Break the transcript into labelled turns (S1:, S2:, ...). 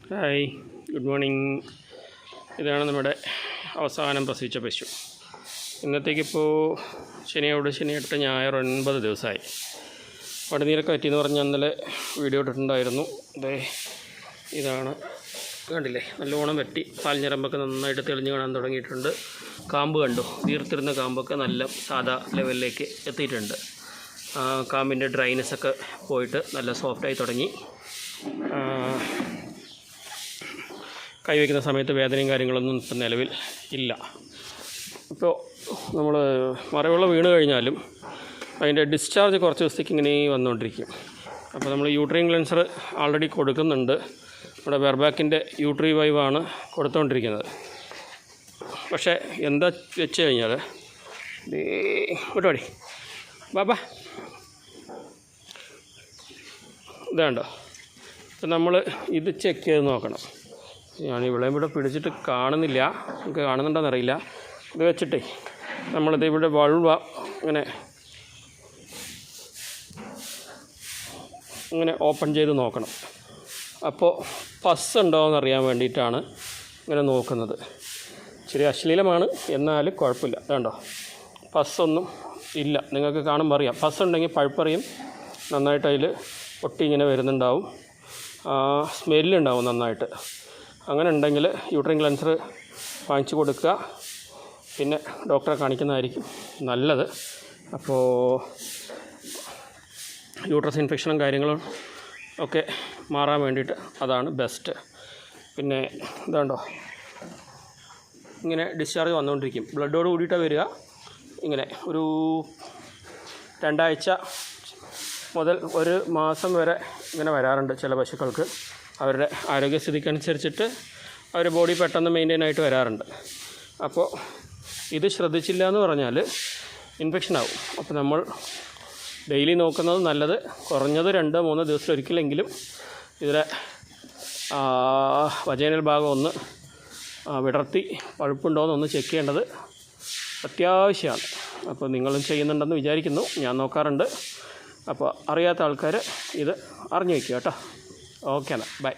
S1: Hi, good morning. ഇതാണ് നമ്മുടെ അവസാനം പ്രസവിച്ച പശു. ഇന്നത്തേക്കിപ്പോൾ ശനിയോട് ശനി 8 ഞായർ 9 ദിവസമായി. വടനീരൊക്കെ പറ്റിയെന്ന് പറഞ്ഞാൽ ഇന്നലെ വീഡിയോ ഇട്ടിട്ടുണ്ടായിരുന്നു. അതെ, ഇതാണ് കണ്ടില്ലേ, നല്ലോണം വെട്ടി പാൽഞ്ഞരമ്പൊക്കെ നന്നായിട്ട് തെളിഞ്ഞ് കാണാൻ തുടങ്ങിയിട്ടുണ്ട്. കാമ്പ് കണ്ടു, തീർത്തിരുന്ന കാമ്പൊക്കെ നല്ല സാധാ ലെവലിലേക്ക് എത്തിയിട്ടുണ്ട്. കാമ്പിൻ്റെ ഡ്രൈനെസ്സൊക്കെ പോയിട്ട് നല്ല സോഫ്റ്റായി തുടങ്ങി. കൈവയ്ക്കുന്ന സമയത്ത് വേദനയും കാര്യങ്ങളൊന്നും ഇപ്പം നിലവിൽ ഇല്ല. ഇപ്പോൾ നമ്മൾ മറവെള്ളം വീണ് കഴിഞ്ഞാലും അതിൻ്റെ ഡിസ്ചാർജ് കുറച്ച് ദിവസത്തേക്ക് ഇങ്ങനെ വന്നുകൊണ്ടിരിക്കും. അപ്പോൾ നമ്മൾ യൂട്രൈൻ ക്ലെൻസർ ആൾറെഡി കൊടുക്കുന്നുണ്ട്. നമ്മുടെ വെർബാക്കിൻ്റെ യൂട്രി വൈവാണ് കൊടുത്തുകൊണ്ടിരിക്കുന്നത്. പക്ഷേ എന്താ വെച്ച് കഴിഞ്ഞാൽ വിട്ടോടി ബാബാ, ഇതാണ്ടോ. അപ്പം നമ്മൾ ഇത് ചെക്ക് ചെയ്ത് നോക്കണം. ഞാൻ ഇവിടെ പിടിച്ചിട്ട് കാണുന്നില്ല, നമുക്ക് കാണുന്നുണ്ടോയെന്നറിയില്ല. ഇത് വെച്ചിട്ടേ നമ്മളിത് ഇവിടെ വൾവ ഇങ്ങനെ ഓപ്പൺ ചെയ്ത് നോക്കണം. അപ്പോൾ പസ് ഉണ്ടോയെന്ന് അറിയാൻ വേണ്ടിയിട്ടാണ് ഇങ്ങനെ നോക്കുന്നത്. ഇച്ചിരി അശ്ലീലമാണ്, എന്നാലും കുഴപ്പമില്ല. അതുകൊണ്ടോ പസ്സൊന്നും ഇല്ല. നിങ്ങൾക്ക് കാണുമ്പോൾ അറിയാം. പസ് ഉണ്ടെങ്കിൽ പഴുപ്പറിയും നന്നായിട്ട് അതിൽ ഒട്ടി ഇങ്ങനെ വരുന്നുണ്ടാവും, സ്മെല്ലുണ്ടാവും നന്നായിട്ട്. അങ്ങനെ ഉണ്ടെങ്കിൽ യൂട്രൈൻ ക്ലെൻസർ വാങ്ങിച്ചു കൊടുക്കുക, പിന്നെ ഡോക്ടറെ കാണിക്കുന്നതായിരിക്കും നല്ലത്. അപ്പോൾ യൂട്രസ് ഇൻഫെക്ഷനും കാര്യങ്ങളും ഒക്കെ മാറാൻ വേണ്ടിയിട്ട് അതാണ് ബെസ്റ്റ്. പിന്നെ ഇതാണ്ടോ, ഇങ്ങനെ ഡിസ്ചാർജ് വന്നുകൊണ്ടിരിക്കും. ബ്ലഡോട് കൂടിയിട്ടാണ് വരിക. ഇങ്ങനെ ഒരു 2 ആഴ്ച മുതൽ 1 മാസം വരെ ഇങ്ങനെ വരാറുണ്ട് ചില പശുക്കൾക്ക്. അവരുടെ ആരോഗ്യസ്ഥിതിക്കനുസരിച്ചിട്ട് അവരുടെ ബോഡി പെട്ടെന്ന് മെയിൻറ്റെയിൻ ആയിട്ട് വരാറുണ്ട്. അപ്പോൾ ഇത് ശ്രദ്ധിച്ചില്ല എന്ന് പറഞ്ഞാൽ ഇൻഫെക്ഷൻ ആവും. അപ്പോൾ നമ്മൾ ഡെയിലി നോക്കുന്നത് നല്ലത്. കുറഞ്ഞത് 2-3 ദിവസത്തിലൊരിക്കലെങ്കിലും ഇതിലെ വജൈനൽ ഭാഗം ഒന്ന് വിടർത്തി പഴുപ്പുണ്ടോയെന്നൊന്ന് ചെക്ക് ചെയ്യേണ്ടത് അത്യാവശ്യമാണ്. അപ്പോൾ നിങ്ങളും ചെയ്യുന്നുണ്ടെന്ന് വിചാരിക്കുന്നു. ഞാൻ നോക്കാറുണ്ട്. അപ്പോൾ അറിയാത്ത ആൾക്കാർ ഇത് അറിഞ്ഞു വയ്ക്കുക കേട്ടോ. ഓക്കെ എന്നാൽ ബൈ.